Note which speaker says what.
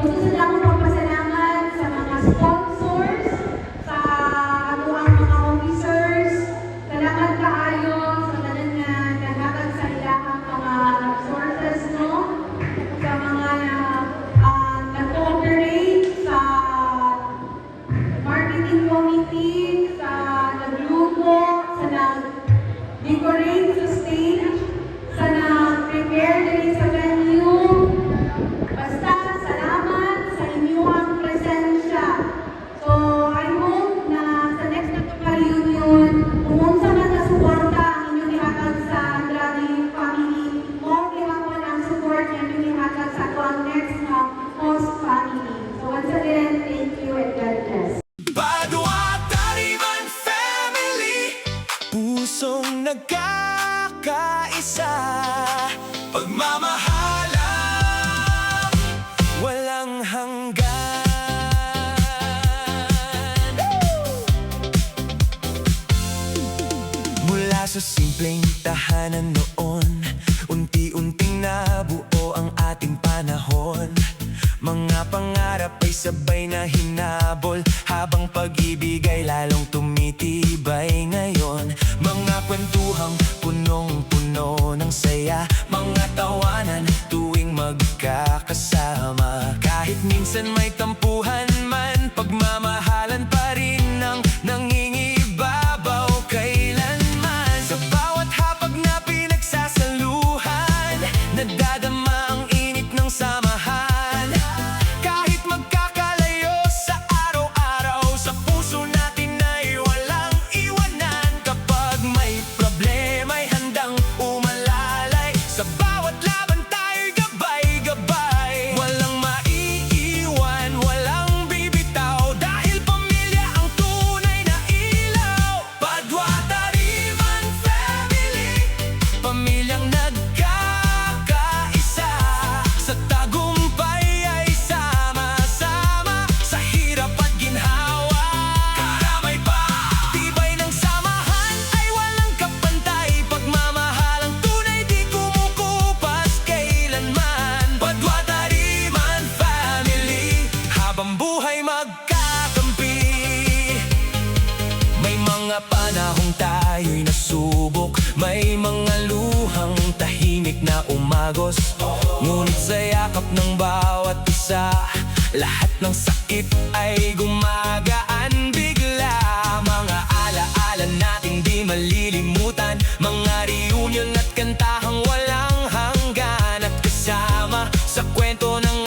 Speaker 1: gusto sila akong magpasalamat sa mga sponsors, sa ato ang mga officers. Salamat kaayo sa tanan nga naghatag sa ilahang mga sources, no? Sa mga nag-cooperate sa marketing committee, sa nagluto, sa nag-decorate sa stage, sa nag-prepare din sa venue. Basta, salamat sa inyong presensya. So, I hope na sa next na reunion, kung unsa man na suporta ang inyong ihatag sa Andrade family, mo gihapon ang support na inyong ihatag sa ato next na host family. So, once again, thank you and God bless.
Speaker 2: Badwa Tariman Family, pusong nagkakaisa, pagmamahalang walang hanggan. Mula sa simpleng tahanan noon, unti-unting nabuo ang ating panahon. Mga pangarap ay sabay na hinabol, habang pag-ibig ay lalong tumitibay ngayon. Mga kwentuhang punong-puno ng saya, mga tawanan tuwing magkakasama. Kahit minsan may tampuhan man, pagmamahalan pa rin ang nangingibabaw kailanman. Sa bawat hapag na pinagsasaluhan, nadadama ang init ng samahan. Panahong tayo'y nasubok, may mga luhang tahimik na umagos. Ngunit sa yakap ng bawat isa, lahat ng sakit ay gumagaan bigla. Mga alaala nating di malilimutan, mga reunion at kantahang walang hanggan. At kasama sa kwento ng